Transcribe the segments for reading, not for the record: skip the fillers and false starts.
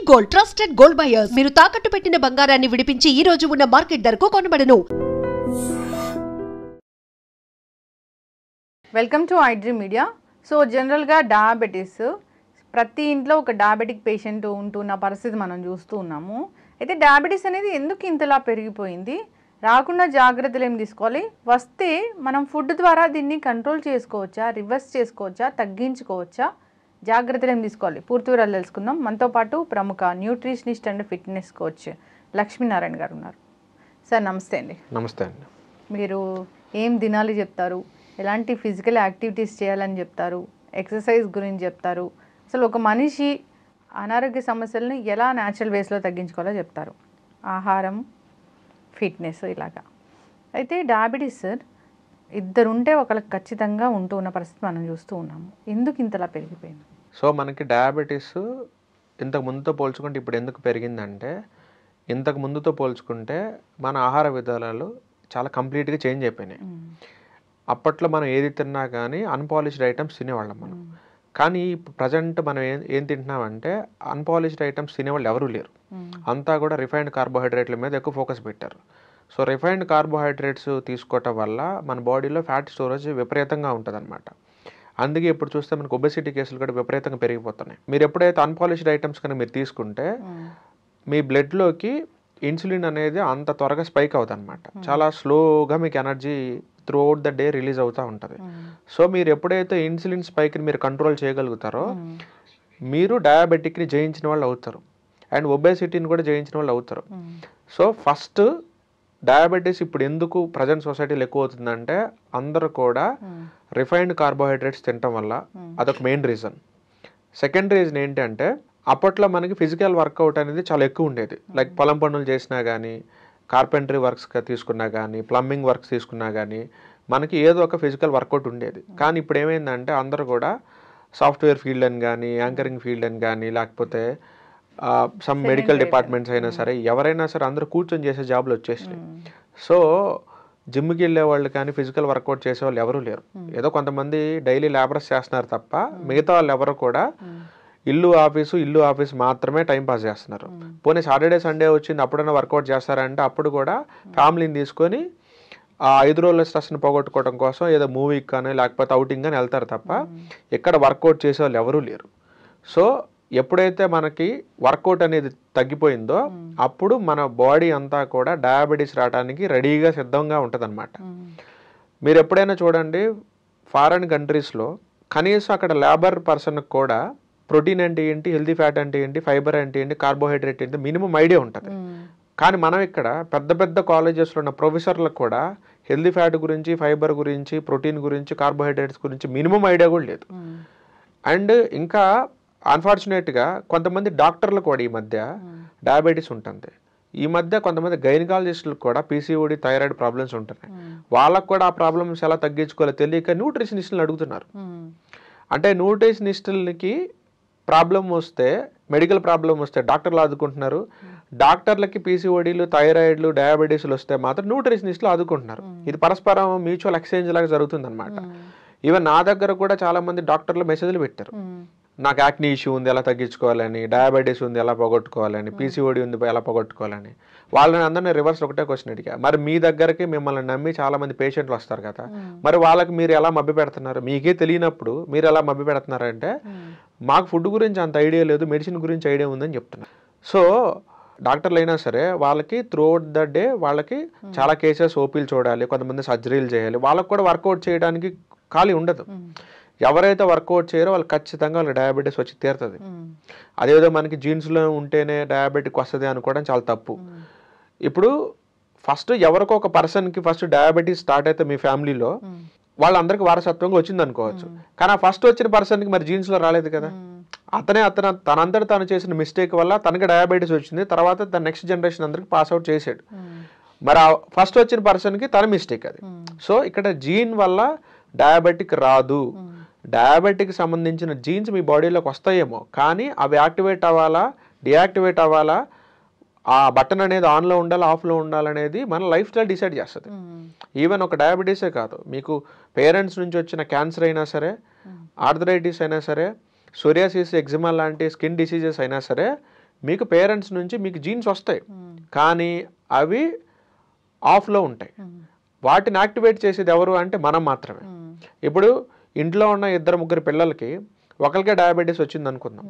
Gold trusted gold buyers మీరు తాకట్టు పెట్టిన బంగారాన్ని విడిపించి ఈ రోజు ఉన్న మార్కెట్ ధరకు కొనబడను. Welcome to iDream Media. So జనరల్గా డయాబెటీస్ ప్రతి ఇంట్లో ఒక డయాబెటిక్ పేషెంట్ ఉంటున్న పరిస్థితి మనం చూస్తూ ఉన్నాము. అయితే డయాబెటీస్ అనేది ఎందుకు ఇంతలా పెరిగిపోయింది, రాకుండా జాగ్రత్తలు ఏం తీసుకోవాలి, వస్తే మనం ఫుడ్ ద్వారా దీన్ని కంట్రోల్ చేసుకోవచ్చా, రివర్స్ చేసుకోవచ్చా, తగ్గించుకోవచ్చా, జాగ్రత్తలు ఏం తీసుకోవాలి, పూర్తి వివరాలు తెలుసుకుందాం. మనతో పాటు ప్రముఖ nutritionist and fitness coach Lakshminarayana గారు ఉన్నారు. సార్ నమస్తే అండి. నమస్తే అండి. మీరు ఏం దినాలు చెప్తారు, ఎలాంటి ఫిజికల్ యాక్టివిటీస్ చేయాలని చెప్తారు, ఎక్సర్సైజ్ గురించి చెప్తారు, అసలు ఒక మనిషి అనారోగ్య సమస్యలను ఎలా న్యాచురల్ వేస్లో తగ్గించుకోవాలో చెప్తారు, ఆహారం, ఫిట్నెస్ ఇలాగా. అయితే డయాబెటీస్ సార్ ఇద్దరుంటే ఒకరికి ఖచ్చితంగా ఉంటూ ఉన్న పరిస్థితి మనం చూస్తూ ఉన్నాము. ఎందుకు ఇంతలా పెరిగిపోయింది? సో మనకి డయాబెటీస్ ఇంతకు ముందుతో పోల్చుకుంటే ఇప్పుడు ఎందుకు పెరిగిందంటే, ఇంతకు ముందుతో పోల్చుకుంటే మన ఆహార విధానాలు చాలా కంప్లీట్గా చేంజ్ అయిపోయినాయి. అప్పట్లో మనం ఏది తిన్నా కానీ అన్పాలిష్డ్ ఐటమ్స్ తినేవాళ్ళం మనం. కానీ ప్రజెంట్ మనం ఏం తింటున్నామంటే అన్పాలిష్డ్ ఐటమ్స్ తినేవాళ్ళు ఎవరూ లేరు. అంతా కూడా రిఫైన్డ్ కార్బోహైడ్రేట్ల మీద ఎక్కువ ఫోకస్ పెట్టారు. సో రిఫైన్డ్ కార్బోహైడ్రేట్స్ తీసుకోవటం వల్ల మన బాడీలో ఫ్యాట్ స్టోరేజ్ విపరీతంగా ఉంటుంది అనమాట. అందుకే ఇప్పుడు చూస్తే మనకు ఒబెసిటీ కేసులు కూడా విపరీతంగా పెరిగిపోతున్నాయి. మీరు ఎప్పుడైతే అన్పాలిష్డ్ ఐటమ్స్ కనుక మీరు తీసుకుంటే మీ బ్లడ్లోకి ఇన్సులిన్ అనేది అంత త్వరగా స్పైక్ అవుతుంది అనమాట. చాలా స్లోగా మీకు energy through out the day release అవుతూ ఉంటుంది. సో మీరు ఎప్పుడైతే ఇన్సులిన్ స్పైక్ని మీరు కంట్రోల్ చేయగలుగుతారో మీరు డయాబెటిక్ని జయించిన వాళ్ళు అవుతారు అండ్ ఒబేసిటీని కూడా జయించిన వాళ్ళు అవుతారు. సో ఫస్ట్ డయాబెటీస్ ఇప్పుడు ఎందుకు ప్రజెంట్ సొసైటీలో ఎక్కువ అవుతుందంటే అందరూ కూడా రిఫైన్డ్ కార్బోహైడ్రేట్స్ తినటం వల్ల, అదొక మెయిన్ రీజన్. సెకండ్ రీజన్ ఏంటంటే అప్పట్లో మనకి ఫిజికల్ వర్కౌట్ అనేది చాలా ఎక్కువ ఉండేది. లైక్ పొలం పనులు చేసినా కానీ, కార్పెంటరీ వర్క్స్ తీసుకున్నా కానీ, ప్లంబింగ్ వర్క్స్ తీసుకున్నా కానీ మనకి ఏదో ఒక ఫిజికల్ వర్కౌట్ ఉండేది. కానీ ఇప్పుడు ఏమైందంటే అందరూ కూడా సాఫ్ట్వేర్ ఫీల్డ్ అని కానీ, యాంకరింగ్ ఫీల్డ్ అని కానీ, లేకపోతే సమ్ మెడికల్ డిపార్ట్మెంట్స్ అయినా సరే, ఎవరైనా సరే అందరూ కూర్చొని చేసే జాబులు వచ్చేసినాయి. సో జిమ్కి వెళ్ళే వాళ్ళు కానీ, ఫిజికల్ వర్కౌట్ చేసే వాళ్ళు ఎవరూ లేరు. ఏదో కొంతమంది డైలీ లేబరర్స్ చేస్తున్నారు తప్ప మిగతా వాళ్ళు ఎవరు కూడా ఇల్లు ఆఫీస్ మాత్రమే టైం పాస్ చేస్తున్నారు. పోనీ సాటర్డే సండే వచ్చింది అప్పుడైనా వర్కౌట్ చేస్తారంటే అప్పుడు కూడా ఫ్యామిలీని తీసుకొని ఆ 5 రోజుల స్ట్రెస్ని పోగొట్టుకోవడం కోసం ఏదో మూవీకి కానీ లేకపోతే అవుటింగ్ కానీ వెళ్తారు తప్ప ఇక్కడ వర్కౌట్ చేసే వాళ్ళు ఎవరూ లేరు. సో ఎప్పుడైతే మనకి వర్కౌట్ అనేది తగ్గిపోయిందో అప్పుడు మన బాడీ అంతా కూడా డయాబెటీస్ రావడానికి రెడీగా సిద్ధంగా ఉంటుంది అనమాట. మీరు ఎప్పుడైనా చూడండి ఫారెన్ కంట్రీస్లో కనీసం అక్కడ లేబర్ పర్సన్కి కూడా ప్రోటీన్ అంటే ఏంటి, హెల్తీ ఫ్యాట్ అంటే ఏంటి, ఫైబర్ అంటే ఏంటి, కార్బోహైడ్రేట్ ఏంటి మినిమం ఐడియా ఉంటుంది. కానీ మనం ఇక్కడ పెద్ద పెద్ద కాలేజెస్లో ఉన్న ప్రొఫెసర్లకు కూడా హెల్తీ ఫ్యాట్ గురించి, ఫైబర్ గురించి, ప్రోటీన్ గురించి, కార్బోహైడ్రేట్స్ గురించి మినిమం ఐడియా కూడా లేదు. అండ్ ఇంకా అన్ఫార్చునేట్గా కొంతమంది డాక్టర్లు కూడా ఈ మధ్య డయాబెటీస్ ఉంటుంది. ఈ మధ్య కొంతమంది గైనకాలజిస్టులకు కూడా పీసీఓడి, థైరాయిడ్ ప్రాబ్లమ్స్ ఉంటున్నాయి. వాళ్ళకు కూడా ఆ ప్రాబ్లమ్స్ ఎలా తగ్గించుకోవాలో తెలియక న్యూట్రిషనిస్టులను అడుగుతున్నారు. అంటే న్యూట్రిషనిస్టులకి ప్రాబ్లం వస్తే, మెడికల్ ప్రాబ్లం వస్తే డాక్టర్లు ఆదుకుంటున్నారు. డాక్టర్లకి పీసీఓడీలు, థైరాయిడ్లు, డయాబెటీస్లు వస్తే మాత్రం న్యూట్రిషనిస్టులు ఆదుకుంటున్నారు. ఇది పరస్పరం మ్యూచువల్ ఎక్స్చేంజ్ లాగా జరుగుతుంది అనమాట. ఈవెన్ నా దగ్గర కూడా చాలా మంది డాక్టర్లు మెసేజ్లు పెట్టారు, నాకు యాక్నీ ఇష్యూ ఉంది ఎలా తగ్గించుకోవాలని, డయాబెటీస్ ఉంది ఎలా పోగొట్టుకోవాలని, పీసీఓడి ఉంది ఎలా పోగొట్టుకోవాలని. వాళ్ళని అందరినీ రివర్స్ ఒకటే క్వశ్చన్ అడిగా, మరి మీ దగ్గరికి మిమ్మల్ని నమ్మి చాలా మంది పేషెంట్లు వస్తారు కదా, మరి వాళ్ళకి మీరు ఎలా మభ్య పెడుతున్నారు, మీకే తెలియనప్పుడు మీరు ఎలా మభ్య పెడుతున్నారంటే మాకు ఫుడ్ గురించి అంత ఐడియా లేదు, మెడిసిన్ గురించి ఐడియా ఉందని చెప్తున్నారు. సో డాక్టర్లు అయినా సరే వాళ్ళకి త్రూఅవుట్ ద డే వాళ్ళకి చాలా కేసెస్ ఓపీలు చూడాలి, కొంతమంది సర్జరీలు చేయాలి, వాళ్ళకి కూడా వర్కౌట్ చేయడానికి ఖాళీ ఉండదు. ఎవరైతే వర్కౌట్ చేయరో వాళ్ళు ఖచ్చితంగా వాళ్ళకి డయాబెటీస్ వచ్చి తీరుతుంది. అదేవిధంగా మనకి జీన్స్లో ఉంటేనే డయాబెటిక్ వస్తుంది అనుకోవడం చాలా తప్పు. ఇప్పుడు ఫస్ట్ ఎవరికో ఒక పర్సన్కి ఫస్ట్ డయాబెటీస్ స్టార్ట్ అయితే మీ ఫ్యామిలీలో వాళ్ళందరికీ వారసత్వంగా వచ్చింది అనుకోవచ్చు. కానీ ఆ ఫస్ట్ వచ్చిన పర్సన్కి మరి జీన్స్లో రాలేదు కదా, తనంతట తను చేసిన మిస్టేక్ వల్ల తనకి డయాబెటీస్ వచ్చింది. తర్వాత తన నెక్స్ట్ జనరేషన్ అందరికి పాస్ అవుట్ చేసాడు. మరి ఆ ఫస్ట్ వచ్చిన పర్సన్కి తన మిస్టేక్ అది. సో ఇక్కడ జీన్ వల్ల డయాబెటిక్ రాదు. డయాబెటిక్ సంబంధించిన జీన్స్ మీ బాడీలోకి వస్తాయేమో, కానీ అవి యాక్టివేట్ అవ్వాలా, డియాక్టివేట్ అవ్వాలా, ఆ బటన్ అనేది ఆన్లో ఉండాలి, ఆఫ్లో ఉండాలనేది మన లైఫ్ స్టైల్ డిసైడ్ చేస్తుంది. ఈవెన్ ఒక డయాబెటీసే కాదు, మీకు పేరెంట్స్ నుంచి వచ్చిన క్యాన్సర్ అయినా సరే, ఆర్థరైటిస్ అయినా సరే, సోరియాసిస్, ఎగ్జిమా లాంటి స్కిన్ డిసీజెస్ అయినా సరే మీకు పేరెంట్స్ నుంచి మీకు జీన్స్ వస్తాయి, కానీ అవి ఆఫ్లో ఉంటాయి. వాటిని యాక్టివేట్ చేసేది ఎవరు అంటే మనం మాత్రమే. ఇప్పుడు ఇంట్లో ఉన్న 2-3 పిల్లలకి ఒకరికే డయాబెటీస్ వచ్చింది అనుకుందాం,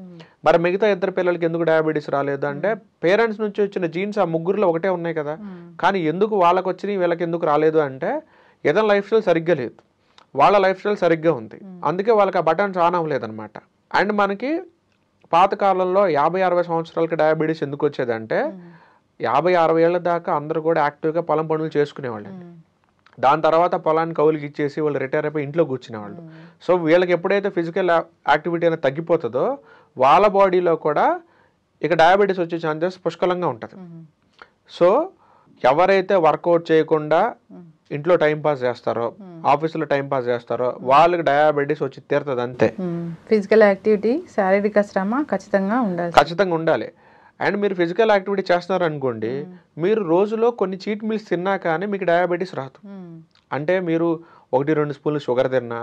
మరి మిగతా 2 పిల్లలకి ఎందుకు డయాబెటీస్ రాలేదు అంటే పేరెంట్స్ నుంచి వచ్చిన జీన్స్ ఆ ముగ్గురులో ఒకటే ఉన్నాయి కదా, కానీ ఎందుకు వాళ్ళకి వచ్చినాయి వీళ్ళకి ఎందుకు రాలేదు అంటే ఏదైనా లైఫ్ స్టైల్ సరిగ్గా లేదు, వాళ్ళ లైఫ్ స్టైల్ సరిగ్గా ఉంది, అందుకే వాళ్ళకి ఆ బటన్స్ ఆన్ అవ్వలేదన్నమాట. అండ్ మనకి పాతకాలంలో 50-60 సంవత్సరాలకి డయాబెటీస్ ఎందుకు వచ్చేదంటే 50-60 ఏళ్ళ దాకా అందరూ కూడా యాక్టివ్గా పొలం పనులు చేసుకునేవాళ్ళండి. దాని తర్వాత పొలాన్ని కౌలుకి ఇచ్చేసి వాళ్ళు రిటైర్ అయిపోయి ఇంట్లో కూర్చునేవాళ్ళు. సో వీళ్ళకి ఎప్పుడైతే ఫిజికల్ యాక్టివిటీ అనేది తగ్గిపోతుందో వాళ్ళ బాడీలో కూడా ఇక డయాబెటీస్ వచ్చే ఛాన్సెస్ పుష్కలంగా ఉంటుంది. సో ఎవరైతే వర్కౌట్ చేయకుండా ఇంట్లో టైం పాస్ చేస్తారో, ఆఫీసులో టైం పాస్ చేస్తారో వాళ్ళకి డయాబెటీస్ వచ్చి తీరుతుంది అంతే. ఫిజికల్ యాక్టివిటీ, శారీరక శ్రమ ఖచ్చితంగా ఉండాలి. అండ్ మీరు ఫిజికల్ యాక్టివిటీ చేస్తున్నారు అనుకోండి, మీరు రోజులో కొన్ని చీట్ మీల్స్ తిన్నా కానీ మీకు డయాబెటీస్ రాదు. అంటే మీరు 1-2 స్పూన్లు షుగర్ తిన్నా,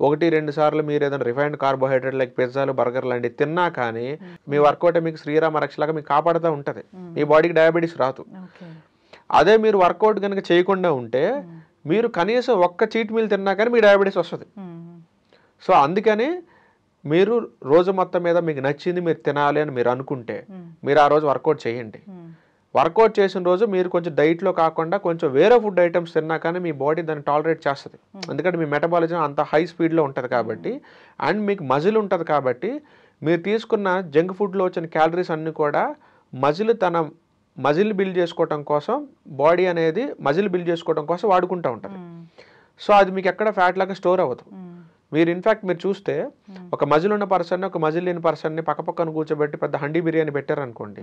1-2 సార్లు మీరు ఏదైనా రిఫైన్డ్ కార్బోహైడ్రేట్ లైక్ పిజ్జాలు, బర్గర్ లాంటివి తిన్నా కానీ మీ వర్కౌట్ మీకు శ్రీరామ రక్షలాగా మీకు కాపాడుతూ ఉంటుంది, మీ బాడీకి డయాబెటీస్ రాదు. అదే మీరు వర్కౌట్ కనుక చేయకుండా ఉంటే మీరు కనీసం ఒక్క చీట్ మీల్ తిన్నా కానీ మీ డయాబెటీస్ వస్తుంది. సో అందుకని మీరు రోజు మొత్తం మీద మీకు నచ్చింది మీరు తినాలి అని మీరు అనుకుంటే మీరు ఆ రోజు వర్కౌట్ చేయండి. వర్కౌట్ చేసిన రోజు మీరు కొంచెం డైట్లో కాకుండా కొంచెం వేరే ఫుడ్ ఐటమ్స్ తిన్నా కానీ మీ బాడీ దాన్ని టాలరేట్ చేస్తుంది, ఎందుకంటే మీ మెటబాలిజం అంత హై స్పీడ్లో ఉంటుంది కాబట్టి. అండ్ మీకు మజిల్ ఉంటుంది కాబట్టి మీరు తీసుకున్న జంక్ ఫుడ్లో వచ్చిన క్యాలరీస్ అన్నీ కూడా మజిల్ బిల్డ్ చేసుకోవటం కోసం, బాడీ అనేది మజిల్ బిల్డ్ చేసుకోవడం కోసం వాడుకుంటూ ఉంటుంది. సో అది మీకు ఎక్కడ ఫ్యాట్ లాగా స్టోర్ అవ్వదు. మీరు ఇన్ఫ్యాక్ట్ మీరు చూస్తే ఒక మజిల్ ఉన్న పర్సన్ ఒక మజిల్ లేని పర్సన్ని పక్కపక్కన కూర్చోబెట్టి పెద్ద హండీ బిర్యానీ పెట్టారనుకోండి,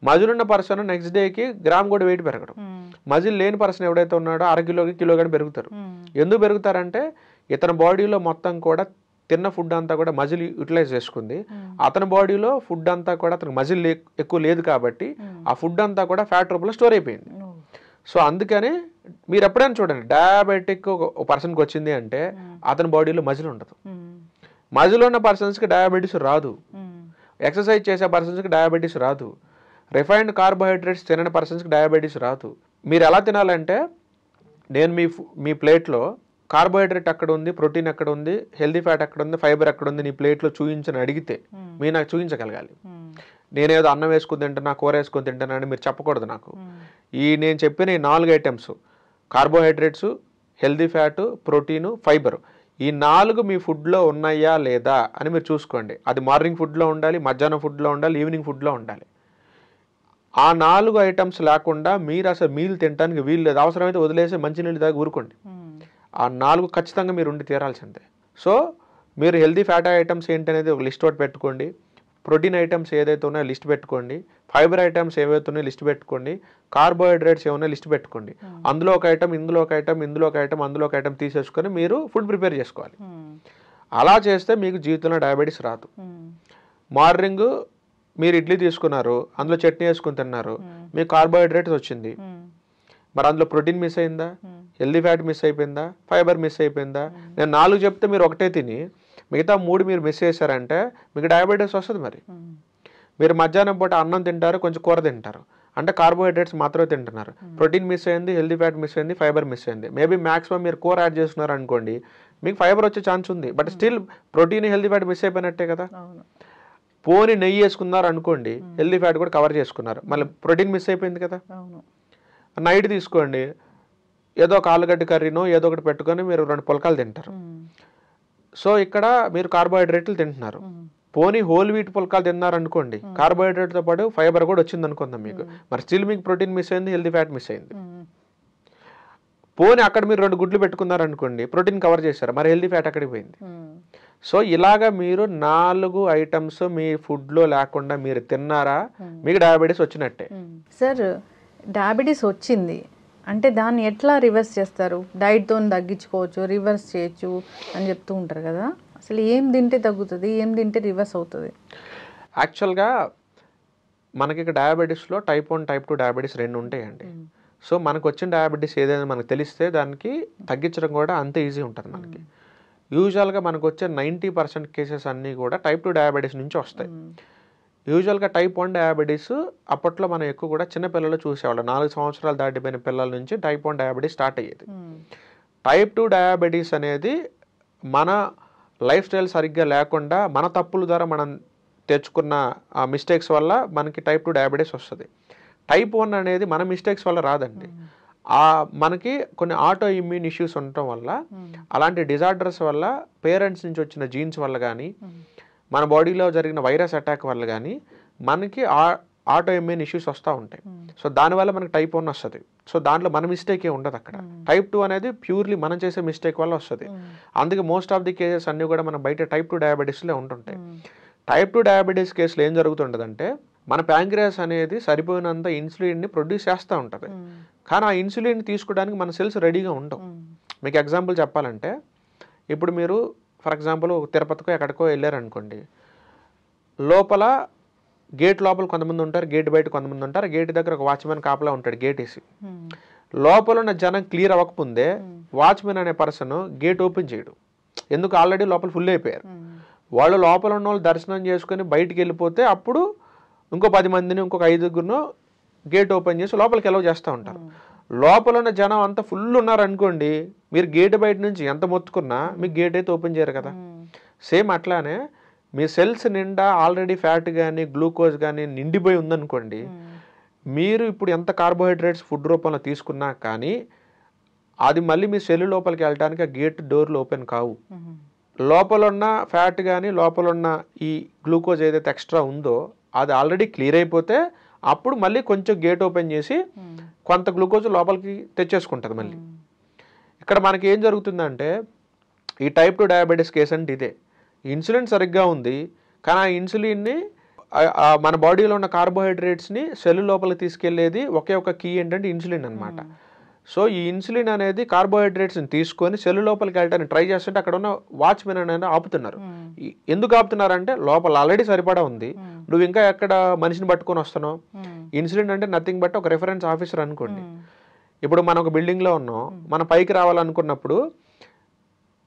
మజిల్ ఉన్న పర్సన్ నెక్స్ట్ డేకి గ్రామ్ కూడా వెయిట్ పెరగడం, మజిల్ లేని పర్సన్ ఎవడైతే ఉన్నాడో 1/2 కిలో కానీ పెరుగుతారు. ఎందుకు పెరుగుతారంటే ఇతని బాడీలో మొత్తం కూడా తిన్న ఫుడ్ అంతా కూడా మజిల్ యూటిలైజ్ చేసుకుంది, అతని బాడీలో ఫుడ్ అంతా కూడా అతనికి మజిల్ ఎక్కువ లేదు కాబట్టి ఆ ఫుడ్ అంతా కూడా ఫ్యాట్ రూపంలో స్టోర్ అయిపోయింది. సో అందుకని మీరు ఎప్పుడైనా చూడండి, డయాబెటిక్ ఒక పర్సన్కి వచ్చింది అంటే అతని బాడీలో మజిల్ ఉండదు. మజిల్ ఉన్న పర్సన్స్కి డయాబెటీస్ రాదు, ఎక్సర్సైజ్ చేసే పర్సన్స్కి డయాబెటీస్ రాదు, రిఫైన్డ్ కార్బోహైడ్రేట్స్ తినని పర్సన్స్కి డయాబెటీస్ రాదు. మీరు ఎలా తినాలంటే నేను మీ ప్లేట్లో కార్బోహైడ్రేట్ అక్కడ ఉంది, ప్రోటీన్ అక్కడ ఉంది, హెల్దీ ఫ్యాట్ అక్కడ ఉంది, ఫైబర్ అక్కడ ఉంది, నీ ప్లేట్లో చూపించని అడిగితే మీరు నాకు చూపించగలగాలి. నేనేదో అన్నం వేసుకుని తింటున్నా, కూర వేసుకొని తింటున్నా అని మీరు చెప్పకూడదు నాకు. నేను చెప్పిన ఈ 4 items carbohydrates, healthy fat, protein, fibre, ఈ 4 మీ ఫుడ్లో ఉన్నాయా లేదా అని మీరు చూసుకోండి. అది మార్నింగ్ ఫుడ్లో ఉండాలి, మధ్యాహ్నం ఫుడ్లో ఉండాలి, ఈవినింగ్ ఫుడ్లో ఉండాలి. ఆ 4 ఐటమ్స్ లేకుండా మీరు అసలు మీల్ తినడానికి వీలు లేదు. అవసరమైతే వదిలేసి మంచినీళ్ళు తాగి ఊరుకోండి. ఆ 4 ఖచ్చితంగా మీరు ఉండి తీరాల్సిందే. సో మీరు హెల్దీ ఫ్యాట్ ఐటమ్స్ ఏంటనేది ఒక లిస్ట్ ఒకటి పెట్టుకోండి, ప్రోటీన్ ఐటమ్స్ ఏదైతే ఉన్నాయో లిస్ట్ పెట్టుకోండి, ఫైబర్ ఐటమ్స్ ఏవైతే ఉన్నాయో లిస్ట్ పెట్టుకోండి, కార్బోహైడ్రేట్స్ ఏమైనా లిస్ట్ పెట్టుకోండి. అందులో ఒక ఐటమ్, ఇందులో ఒక ఐటమ్, ఇందులో ఒక ఐటమ్, అందులో ఒక ఐటమ్ తీసేసుకొని మీరు ఫుడ్ ప్రిపేర్ చేసుకోవాలి. అలా చేస్తే మీకు జీవితంలో డయాబెటీస్ రాదు. మార్నింగ్ మీరు ఇడ్లీ తీసుకున్నారు, అందులో చట్నీ వేసుకుని తిన్నారు, మీకు కార్బోహైడ్రేట్స్ వచ్చింది, మరి అందులో ప్రోటీన్ మిస్ అయిందా, హెల్దీ ఫ్యాట్ మిస్ అయిపోయిందా, ఫైబర్ మిస్ అయిపోయిందా? నేను 4 చెప్తే మీరు ఒకటే తిని మిగతా 3 మీరు మిస్ చేశారంటే మీకు డయాబెటీస్ వస్తుంది. మరి మీరు మధ్యాహ్నం పూట అన్నం తింటారు, కొంచెం కూర తింటారు అంటే కార్బోహైడ్రేట్స్ మాత్రమే తింటున్నారు, ప్రోటీన్ మిస్ అయింది, హెల్దీ ఫ్యాట్ మిస్ అయింది, ఫైబర్ మిస్ అయింది. మేబీ మ్యాక్సిమం మీరు కూర యాడ్ చేస్తున్నారు అనుకోండి, మీకు ఫైబర్ వచ్చే ఛాన్స్ ఉంది, but still protein, healthy fat miss అయిపోయినట్టే కదా. పోని నెయ్యి వేసుకున్నారు అనుకోండి, హెల్దీ ఫ్యాట్ కూడా కవర్ చేసుకున్నారు, మళ్ళీ ప్రోటీన్ మిస్ అయిపోయింది కదా. నైట్ తీసుకోండి, ఏదో ఒక ఆలుగడ్డ కర్రీనో ఏదో ఒకటి పెట్టుకొని మీరు 2 పుల్కాలు తింటారు. సో ఇక్కడ మీరు కార్బోహైడ్రేట్లు తింటున్నారు. పోనీ హోల్ వీట్ పుల్కాలు తిన్నారు అనుకోండి, కార్బోహైడ్రేట్తో పాటు ఫైబర్ కూడా వచ్చింది అనుకుందాం మీకు, మరి స్టిల్ మీకు ప్రోటీన్ మిస్ అయింది, హెల్దీ ఫ్యాట్ మిస్ అయింది. పోనీ అక్కడ మీరు 2 గుడ్లు పెట్టుకున్నారు అనుకోండి, ప్రోటీన్ కవర్ చేశారు, మరి హెల్దీ ఫ్యాట్ అక్కడికి పోయింది. సో ఇలాగా మీరు 4 ఐటమ్స్ మీ ఫుడ్లో లేకుండా మీరు తిన్నారా, మీకు డయాబెటీస్ వచ్చినట్టే. సార్, డయాబెటీస్ వచ్చింది అంటే దాన్ని ఎట్లా రివర్స్ చేస్తారు? డైట్తో తగ్గించుకోవచ్చు, రివర్స్ చేయొచ్చు అని చెప్తూ ఉంటారు కదా. అసలు ఏం తింటే తగ్గుతుంది, ఏం తింటే రివర్స్ అవుతుంది? యాక్చువల్గా మనకి ఇక్కడ డయాబెటీస్లో టైప్ 1, టైప్ 2 డయాబెటీస్ 2 ఉంటాయండి. సో మనకు వచ్చిన డయాబెటీస్ ఏదైనా మనకు తెలిస్తే దానికి తగ్గించడం కూడా అంతే ఈజీ ఉంటుంది మనకి. యూజువల్గా మనకు వచ్చే 90% కేసెస్ అన్నీ కూడా టైప్ 2 డయాబెటీస్ నుంచి వస్తాయి. యూజువల్గా టైప్ 1 డయాబెటీస్ అప్పట్లో మనం ఎక్కువ కూడా చిన్నపిల్లలు చూసేవాళ్ళం. 4 సంవత్సరాలు దాటిపోయిన పిల్లల నుంచి టైప్ 1 డయాబెటీస్ స్టార్ట్ అయ్యేది. టైప్ 2 డయాబెటీస్ అనేది మన లైఫ్ స్టైల్ సరిగ్గా లేకుండా మన తప్పుల ద్వారా మనం తెచ్చుకున్న మిస్టేక్స్ వల్ల మనకి టైప్ 2 డయాబెటీస్ వస్తుంది. టైప్ 1 అనేది మన మిస్టేక్స్ వల్ల రాదండి. మనకి కొన్ని ఆటో ఇమ్యూన్ ఇష్యూస్ ఉండటం వల్ల, అలాంటి డిజార్డర్స్ వల్ల, పేరెంట్స్ నుంచి వచ్చిన జీన్స్ వల్ల కానీ, మన బాడీలో జరిగిన వైరస్ అటాక్ వల్ల కానీ మనకి ఆటో ఇమ్యూన్ ఇష్యూస్ వస్తూ ఉంటాయి. సో దానివల్ల మనకి టైప్ 1 వస్తుంది. సో దాంట్లో మన మిస్టేక్ ఏ ఉండదు అక్కడ. టైప్ 2 అనేది ప్యూర్లీ మనం చేసే మిస్టేక్ వల్ల వస్తుంది. అందుకే మోస్ట్ ఆఫ్ ది కేసెస్ అన్నీ కూడా మన బయట టైప్ 2 డయాబెటీస్లో ఉంటుంటాయి. టైప్ 2 డయాబెటీస్ కేసులో ఏం జరుగుతుంటుందంటే, మన ప్యాంక్రియాస్ అనేది సరిపోయినంత ఇన్సులిన్ని ప్రొడ్యూస్ చేస్తూ ఉంటుంది. కానీ ఆ ఇన్సులిన్ తీసుకోవడానికి మన సెల్స్ రెడీగా ఉండవు. మీకు ఎగ్జాంపుల్ చెప్పాలంటే, ఇప్పుడు మీరు ఫర్ ఎగ్జాంపుల్ తిరుపతికో ఎక్కడికో వెళ్ళారనుకోండి, లోపల గేట్ లోపల కొంతమంది ఉంటారు, గేట్ బయట కొంతమంది ఉంటారు. గేట్ దగ్గర ఒక వాచ్మెన్ కాపలా ఉంటాడు గేట్ వేసి. లోపల ఉన్న జనం క్లియర్ అవ్వకముందే వాచ్మెన్ అనే పర్సన్ గేట్ ఓపెన్ చేయడు. ఎందుకు? ఆల్రెడీ లోపల ఫుల్ అయిపోయారు. వాళ్ళు లోపల ఉన్న వాళ్ళు దర్శనం చేసుకుని బయటికి వెళ్ళిపోతే అప్పుడు ఇంకో 10 మందిని, ఇంకొక 5గురినో గేట్ ఓపెన్ చేసి లోపలికి ఎలవ్ చేస్తూ ఉంటారు. లోపల ఉన్న జనం అంతా ఫుల్ ఉన్నారనుకోండి, మీరు గేట్ బయట నుంచి ఎంత మొత్తుకున్నా మీకు గేట్ అయితే ఓపెన్ చేయరు కదా. సేమ్ అట్లానే మీ సెల్స్ నిండా ఆల్రెడీ ఫ్యాట్ కానీ గ్లూకోజ్ కానీ నిండిపోయి ఉందనుకోండి, మీరు ఇప్పుడు ఎంత కార్బోహైడ్రేట్స్ ఫుడ్ రూపంలో తీసుకున్నా కానీ అది మళ్ళీ మీ సెల్ లోపలికి వెళ్ళడానికి ఆ గేట్ డోర్లు ఓపెన్ కావు. లోపల ఉన్న ఫ్యాట్ కానీ లోపల ఉన్న ఈ గ్లూకోజ్ ఏదైతే ఎక్స్ట్రా ఉందో అది ఆల్రెడీ క్లియర్ అయిపోతే అప్పుడు మళ్ళీ కొంచెం గేట్ ఓపెన్ చేసి కొంత గ్లూకోజ్ లోపలికి తెచ్చేసుకుంటుంది మళ్ళీ. ఇక్కడ మనకి ఏం జరుగుతుందంటే, ఈ టైప్ 2 డయాబెటీస్ కేసు అంటే ఇదే. ఇన్సులిన్ సరిగ్గా ఉంది, కానీ ఆ ఇన్సులిన్ని మన బాడీలో ఉన్న కార్బోహైడ్రేట్స్ని సెల్ లోపలికి తీసుకెళ్లేది ఒకే ఒక కీ ఏంటంటే ఇన్సులిన్ అనమాట. సో ఈ ఇన్సులిన్ అనేది కార్బోహైడ్రేట్స్ని తీసుకొని సెల్ లోపలికి వెళ్ళడానికి ట్రై చేస్తుంటే అక్కడ ఉన్న వాచ్మెన్ అనేది ఆపుతున్నారు. ఎందుకు ఆపుతున్నారంటే, లోపల ఆల్రెడీ సరిపడా ఉంది, నువ్వు ఇంకా ఎక్కడ మనిషిని పట్టుకొని వస్తున్నావు. ఇన్సులిన్ అంటే నథింగ్ బట్ ఒక రెఫరెన్స్ ఆఫీసర్ అనుకోండి. ఇప్పుడు మనం ఒక బిల్డింగ్లో ఉన్నాం, మనం పైకి రావాలనుకున్నప్పుడు,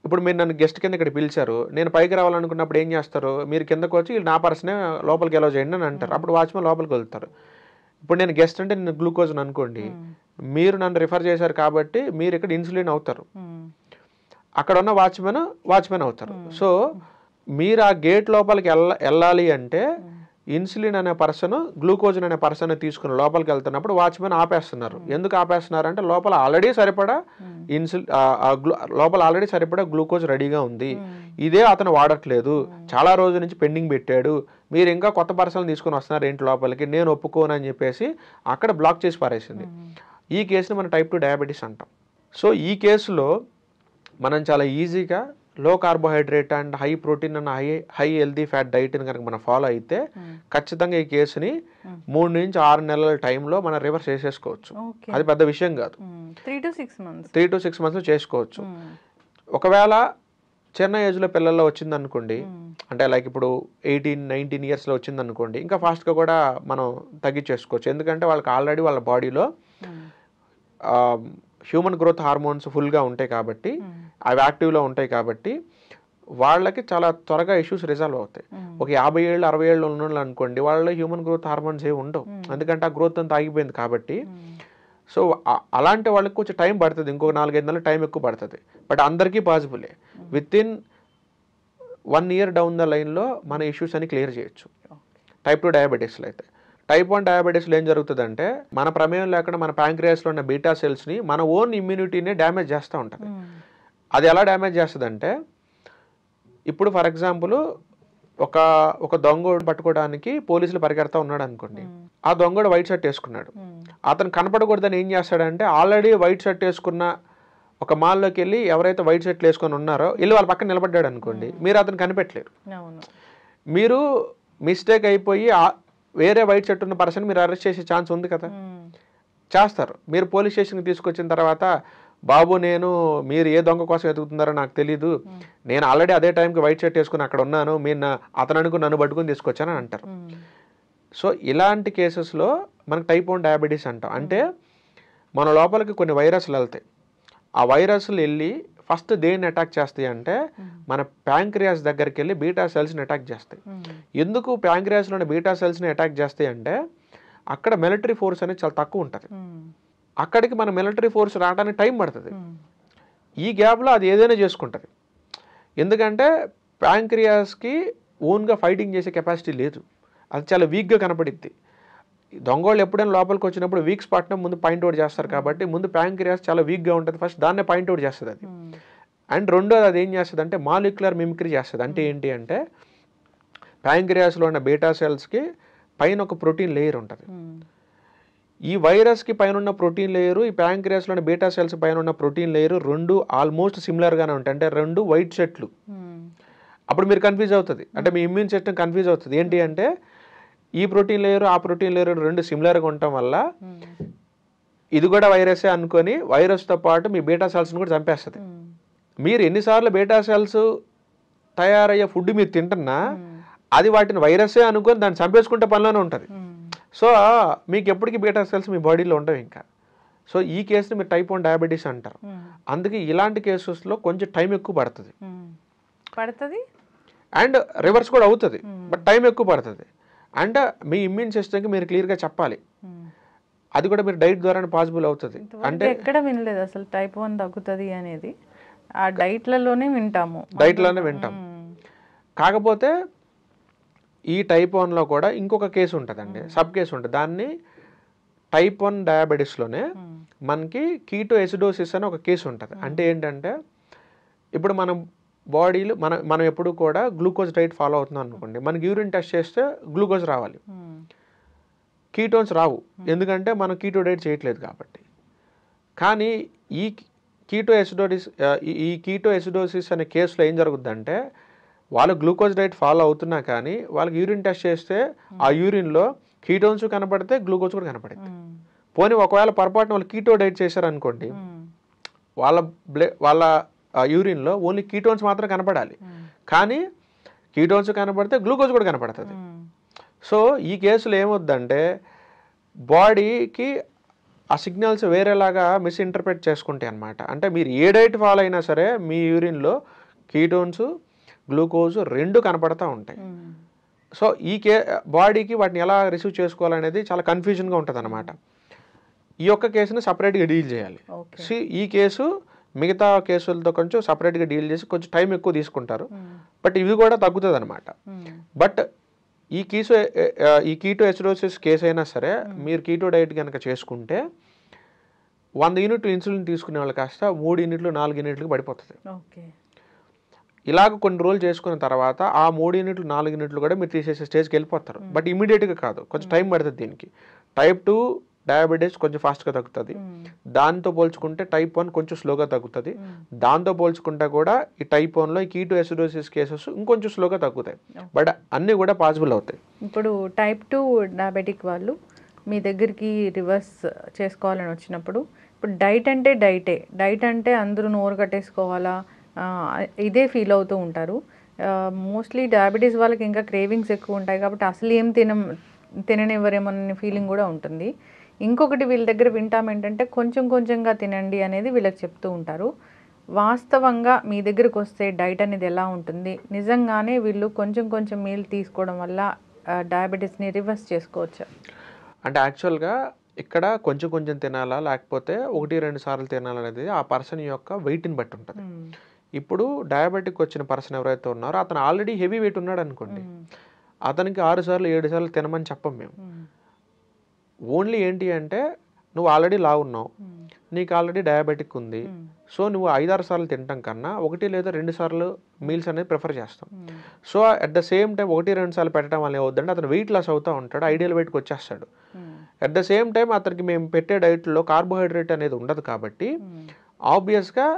ఇప్పుడు మీరు నన్ను గెస్ట్ కింద ఇక్కడ పిలిచారు, నేను పైకి రావాలనుకున్నప్పుడు ఏం చేస్తారు? మీరు కిందకు వచ్చి నా పర్సనే లోపలికి ఎలా చేయండి అని అంటారు. అప్పుడు వాచ్మెన్ లోపలికి వెళ్తారు. ఇప్పుడు నేను గెస్ట్ అంటే నేను గ్లూకోజ్ అనుకోండి, మీరు నన్ను రిఫర్ చేశారు కాబట్టి మీరు ఇక్కడ ఇన్సులిన్ అవుతారు, అక్కడ ఉన్న వాచ్మెన్ అవుతారు. సో మీరు ఆ గేట్ లోపలికి వెళ్ళాలి అంటే ఇన్సులిన్ అనే పర్సన్ గ్లూకోజ్ అనే పర్సన్ తీసుకుని లోపలికి వెళ్తున్నప్పుడు వాచ్మెన్ ఆపేస్తున్నారు. ఎందుకు ఆపేస్తున్నారు అంటే, లోపల ఆల్రెడీ సరిపడా లోపల ఆల్రెడీ సరిపడా గ్లూకోజ్ రెడీగా ఉంది, ఇదే అతను వాడట్లేదు, చాలా రోజుల నుంచి పెండింగ్ పెట్టాడు, మీరు ఇంకా కొత్త పర్సన్ తీసుకుని వస్తున్నారు ఏంటి లోపలికి, నేను ఒప్పుకోను అని చెప్పేసి అక్కడ బ్లాక్ చేసి పారేసింది. ఈ కేసుని మనం టైప్ 2 డయాబెటీస్ అంటాం. సో ఈ కేసులో మనం చాలా ఈజీగా low carbohydrate and high protein and high healthy fat డైట్ని కనుక మనం ఫాలో అయితే ఖచ్చితంగా ఈ కేసుని 3 నుంచి 6 నెలల టైంలో మనం రివర్స్ చేసేసుకోవచ్చు. అది పెద్ద విషయం కాదు. 3 to 6 months చేసుకోవచ్చు. ఒకవేళ చిన్న ఏజ్లో పిల్లల్లో వచ్చింది అనుకోండి, అంటే లైక్ ఇప్పుడు 18-19 yearsలో వచ్చింది అనుకోండి, ఇంకా ఫాస్ట్గా కూడా మనం తగ్గించేసుకోవచ్చు. ఎందుకంటే వాళ్ళకి ఆల్రెడీ వాళ్ళ బాడీలో హ్యూమన్ గ్రోత్ హార్మోన్స్ ఫుల్గా ఉంటాయి కాబట్టి, అవి యాక్టివ్లో ఉంటాయి కాబట్టి వాళ్ళకి చాలా త్వరగా ఇష్యూస్ రిజాల్వ్ అవుతాయి. ఒక 50 ఏళ్ళు 60 ఏళ్ళు ఉన్న అనుకోండి, వాళ్ళలో హ్యూమన్ గ్రోత్ హార్మోన్స్ ఏమి ఉండవు, ఎందుకంటే ఆ గ్రోత్ అంతా ఆగిపోయింది కాబట్టి. సో అలాంటి వాళ్ళకి కొంచెం టైం పడుతుంది, ఇంకొక 4-5 నెలలు టైం ఎక్కువ పడుతుంది. బట్ అందరికీ పాసిబులే. With in 1 year down the లైన్లో మన ఇష్యూస్ అని క్లియర్ చేయొచ్చు టైప్ 2 డయాబెటీస్లో అయితే. టైప్ 1 డయాబెటీస్లో ఏం జరుగుతుందంటే, మన ప్రమేయం లేకుండా మన ప్యాంక్రియాస్లో ఉన్న బీటా సెల్స్ని మన ఓన్ ఇమ్యూనిటీని డ్యామేజ్ చేస్తూ ఉంటుంది. అది ఎలా డ్యామేజ్ చేస్తుందంటే, ఇప్పుడు ఫర్ ఎగ్జాంపుల్ ఒక దొంగోడు పట్టుకోవడానికి పోలీసులు పరిగెడతా ఉన్నాడు అనుకోండి, ఆ దొంగోడు వైట్ షర్ట్ వేసుకున్నాడు, అతను కనపడకూడదని ఏం చేస్తాడంటే, ఆల్రెడీ వైట్ షర్ట్ వేసుకున్న ఒక మాల్లోకి వెళ్ళి ఎవరైతే వైట్ షర్ట్లు వేసుకొని ఉన్నారో వెళ్ళి వాళ్ళ పక్కన నిలబడ్డాడు అనుకోండి, మీరు అతను కనిపెట్టలేరు. మీరు మిస్టేక్ అయిపోయి వేరే వైట్ షర్ట్ ఉన్న పర్సన్ మీరు అరెస్ట్ చేసే ఛాన్స్ ఉంది కదా, చేస్తారు. మీరు పోలీస్ స్టేషన్కి తీసుకొచ్చిన తర్వాత, బాబు మీరు ఏ దొంగ కోసం వెతుకుతున్నారో నాకు తెలీదు, నేను ఆల్రెడీ అదే టైంకి వైట్ షర్ట్ వేసుకుని అక్కడ ఉన్నాను, మీరు అతను అనుకుని నన్ను పట్టుకుని తీసుకొచ్చానని అంటారు. సో ఇలాంటి కేసెస్లో మనకు టైప్ 1 డయాబెటీస్ అంటాం. అంటే మన లోపలికి కొన్ని వైరస్లు వెళ్తాయి, ఆ వైరస్లు వెళ్ళి ఫస్ట్ దేన్ని అటాక్ చేస్తాయి అంటే మన ప్యాంక్రియాస్ దగ్గరికి వెళ్ళి బీటా సెల్స్ని అటాక్ చేస్తాయి. ఎందుకు ప్యాంక్రియాస్లోని బీటా సెల్స్ని అటాక్ చేస్తాయి అంటే అక్కడ మిలిటరీ ఫోర్స్ అనేది చాలా తక్కువ ఉంటుంది. అక్కడికి మన మిలిటరీ ఫోర్స్ రావడానికి టైం పడుతుంది. ఈ గ్యాప్లో అది ఏదైనా చేసుకుంటుంది. ఎందుకంటే ప్యాంక్రియాస్కి ఓన్గా ఫైటింగ్ చేసే కెపాసిటీ లేదు, అది చాలా వీక్గా కనపడిద్ది. దొంగోళ్ళు ఎప్పుడైనా లోపలికి వచ్చినప్పుడు వీక్ స్పాట్ని ముందు పాయింట్అవుట్ చేస్తారు కాబట్టి ముందు ప్యాంక్రియాస్ చాలా వీక్గా ఉంటుంది, ఫస్ట్ దాన్నే పాయింట్అవుట్ చేస్తుంది అది. అండ్ రెండోది అది ఏం చేస్తుంది అంటే మాలిక్యులర్ మిమిక్రీ చేస్తుంది. అంటే ఏంటి అంటే ప్యాంక్రియాస్లో ఉన్న బీటా సెల్స్కి పైన ఒక ప్రోటీన్ లేయర్ ఉంటుంది. ఈ వైరస్కి పైన ఉన్న ప్రోటీన్ లేయరు, ఈ ప్యాంక్రియాస్లోని బీటా సెల్స్ పైన ఉన్న ప్రోటీన్ లేయరు రెండు ఆల్మోస్ట్ సిమిలర్గానే ఉంటాయి. అంటే రెండు వైట్ సెట్లు. అప్పుడు మీరు కన్ఫ్యూజ్ అవుతుంది, అంటే మీ ఇమ్యూన్ సిస్టమ్ కన్ఫ్యూజ్ అవుతుంది. ఏంటి అంటే ఈ ప్రోటీన్ లేయరు ఆ ప్రోటీన్ లేయరు రెండు సిమిలర్గా ఉండటం వల్ల ఇది కూడా వైరసే అనుకొని వైరస్తో పాటు మీ బీటా సెల్స్ని కూడా చంపేస్తుంది. మీరు ఎన్నిసార్లు బీటా సెల్స్ తయారయ్యే ఫుడ్ మీరు తింటున్నా అది వాటిని వైరసే అనుకొని దాన్ని చంపేసుకుంటే పనిలోనే ఉంటుంది. సో మీకు ఎప్పటికీ బీటా సెల్స్ మీ బాడీలో ఉండవు ఇంకా. సో ఈ కేసుని మీరు టైప్ 1 డయాబెటీస్ అంటారు. అందుకే ఇలాంటి కేసెస్లో కొంచెం టైం ఎక్కువ పడుతుంది అండ్ రివర్స్ కూడా అవుతుంది, బట్ టైం ఎక్కువ పడుతుంది. అండ్ మీ ఇమ్యూన్ సిస్టమ్కి మీరు క్లియర్గా చెప్పాలి, అది కూడా మీరు డైట్ ద్వారానే పాసిబుల్ అవుతుంది. అంటే ఎక్కడ వినలేదు అసలు టైప్ 1 తగ్గుతుంది అనేది, ఆ డైట్లలోనే వింటాము. కాకపోతే ఈ టైప్ 1లో కూడా ఇంకొక కేసు ఉంటుందండి, సబ్ కేసు ఉంటుంది. దాన్ని టైప్ 1 డయాబెటీస్లోనే మనకి కీటో ఎసిడోసిస్ అని ఒక కేసు ఉంటుంది. అంటే ఏంటంటే ఇప్పుడు మనం బాడీలో మనం ఎప్పుడు కూడా గ్లూకోజ్ డైట్ ఫాలో అవుతున్నాం అనుకోండి, మనకి యూరిన్ టెస్ట్ చేస్తే గ్లూకోజ్ రావాలి, కీటోన్స్ రావు, ఎందుకంటే మనం కీటో డైట్ చేయట్లేదు కాబట్టి. కానీ ఈ కీటో ఎసిడోసిస్ అనే కేసులో ఏం జరుగుతుందంటే వాళ్ళు గ్లూకోజ్ డైట్ ఫాలో అవుతున్నా కానీ వాళ్ళకి యూరిన్ టెస్ట్ చేస్తే ఆ యూరిన్లో కీటోన్స్ కనపడితే గ్లూకోజ్ కూడా కనపడుతుంది. పోనీ ఒకవేళ పొరపాటున వాళ్ళు కీటో డైట్ చేశారనుకోండి, వాళ్ళ యూరిన్లో ఓన్లీ కీటోన్స్ మాత్రం కనపడాలి, కానీ కీటోన్స్ కనపడితే గ్లూకోజ్ కూడా కనపడుతుంది. సో ఈ కేసులో ఏమవుద్దంటే బాడీకి ఆ సిగ్నల్స్ వేరేలాగా మిస్ఇంటర్ప్రెట్ చేసుకుంటాయి అన్నమాట. అంటే మీరు ఏ డైట్ ఫాలో అయినా సరే మీ యూరిన్లో కీటోన్స్ గ్లూకోజ్ రెండు కనపడతా ఉంటాయి. సో ఈ బాడీకి వాటిని ఎలా రిసీవ్ చేసుకోవాలనేది చాలా కన్ఫ్యూజన్గా ఉంటుంది అన్నమాట. ఈ యొక్క కేసుని సపరేట్గా డీల్ చేయాలి. ఈ కేసు మిగతా కేసులతో కొంచెం సపరేట్గా డీల్ చేసి కొంచెం టైం ఎక్కువ తీసుకుంటారు, బట్ ఇది కూడా తగ్గుతుంది అనమాట. బట్ ఈ కీటో ఎసిడోసిస్ కేసు అయినా సరే మీరు కీటో డైట్ కనుక చేసుకుంటే 100 యూనిట్లు ఇన్సులిన్ తీసుకునే వాళ్ళు కాస్త 3 యూనిట్లు 4 యూనిట్లకు పడిపోతుంది. ఇలాగ కొన్ని రోజులు చేసుకున్న తర్వాత ఆ 3 యూనిట్లు 4 యూనిట్లు కూడా మీరు తీసేసే స్టేజ్కి వెళ్ళిపోతారు. బట్ ఇమీడియట్గా కాదు, కొంచెం టైం పడుతుంది దీనికి. టైప్ 2 డయాబెటీస్ కొంచెం ఫాస్ట్గా తగ్గుతుంది, దాంతో పోల్చుకుంటే టైప్ 1 కొంచెం స్లోగా తగ్గుతుంది. దాంతో పోల్చుకుంటే కూడా ఈ టైప్ 1లో ఈ కీటో ఎసిడోసిస్ కేసెస్ ఇంకొంచెం స్లోగా తగ్గుతాయి, బట్ అన్నీ కూడా పాసిబుల్ అవుతాయి. ఇప్పుడు టైప్ 2 డయాబెటిక్ వాళ్ళు మీ దగ్గరికి రివర్స్ చేసుకోవాలని వచ్చినప్పుడు ఇప్పుడు డైట్ అంటే డైట్ అంటే అందరూ నోరు కట్టేసుకోవాలా ఇదే ఫీల్ అవుతూ ఉంటారు. మోస్ట్లీ డయాబెటీస్ వాళ్ళకి ఇంకా క్రేవింగ్స్ ఎక్కువ ఉంటాయి కాబట్టి అసలు ఏం తిననివ్వరేమోననే ఫీలింగ్ కూడా ఉంటుంది. ఇంకొకటి వీళ్ళ దగ్గర వింటాం ఏంటంటే కొంచెంగా తినండి అనేది వీళ్ళకి చెప్తూ ఉంటారు. వాస్తవంగా మీ దగ్గరకు వస్తే డైట్ అనేది ఎలా ఉంటుంది, నిజంగానే వీళ్ళు కొంచెం మీల్ తీసుకోవడం వల్ల డయాబెటీస్ని రివర్స్ చేసుకోవచ్చా? అంటే యాక్చువల్గా ఇక్కడ కొంచెం తినాలా లేకపోతే 1-2 సార్లు తినాలనేది ఆ పర్సన్ యొక్క వెయిట్ని బట్టి ఉంటుంది. ఇప్పుడు డయాబెటిక్ వచ్చిన పర్సన్ ఎవరైతే ఉన్నారో అతను ఆల్రెడీ హెవీ వెయిట్ ఉన్నాడు అనుకోండి, అతనికి 6 సార్లు 7 సార్లు తినమని చెప్పం మేము. ఓన్లీ ఏంటి అంటే నువ్వు ఆల్రెడీ లావు ఉన్నావు, నీకు ఆల్రెడీ డయాబెటిక్ ఉంది, సో నువ్వు 5-6 సార్లు తినటం కన్నా 1 లేదా 2 సార్లు మీల్స్ అనేది ప్రిఫర్ చేస్తాం. So at the same time 1-2 సార్లు పెట్టడం వల్ల ఏమవుతుందంటే అతను వెయిట్ లాస్ అవుతూ ఉంటాడు, ఐడియల్ వెయిట్కి వచ్చేస్తాడు. అట్ ద సేమ్ టైం అతనికి మేము పెట్టే డైట్లో కార్బోహైడ్రేట్ అనేది ఉండదు కాబట్టి ఆబ్వియస్గా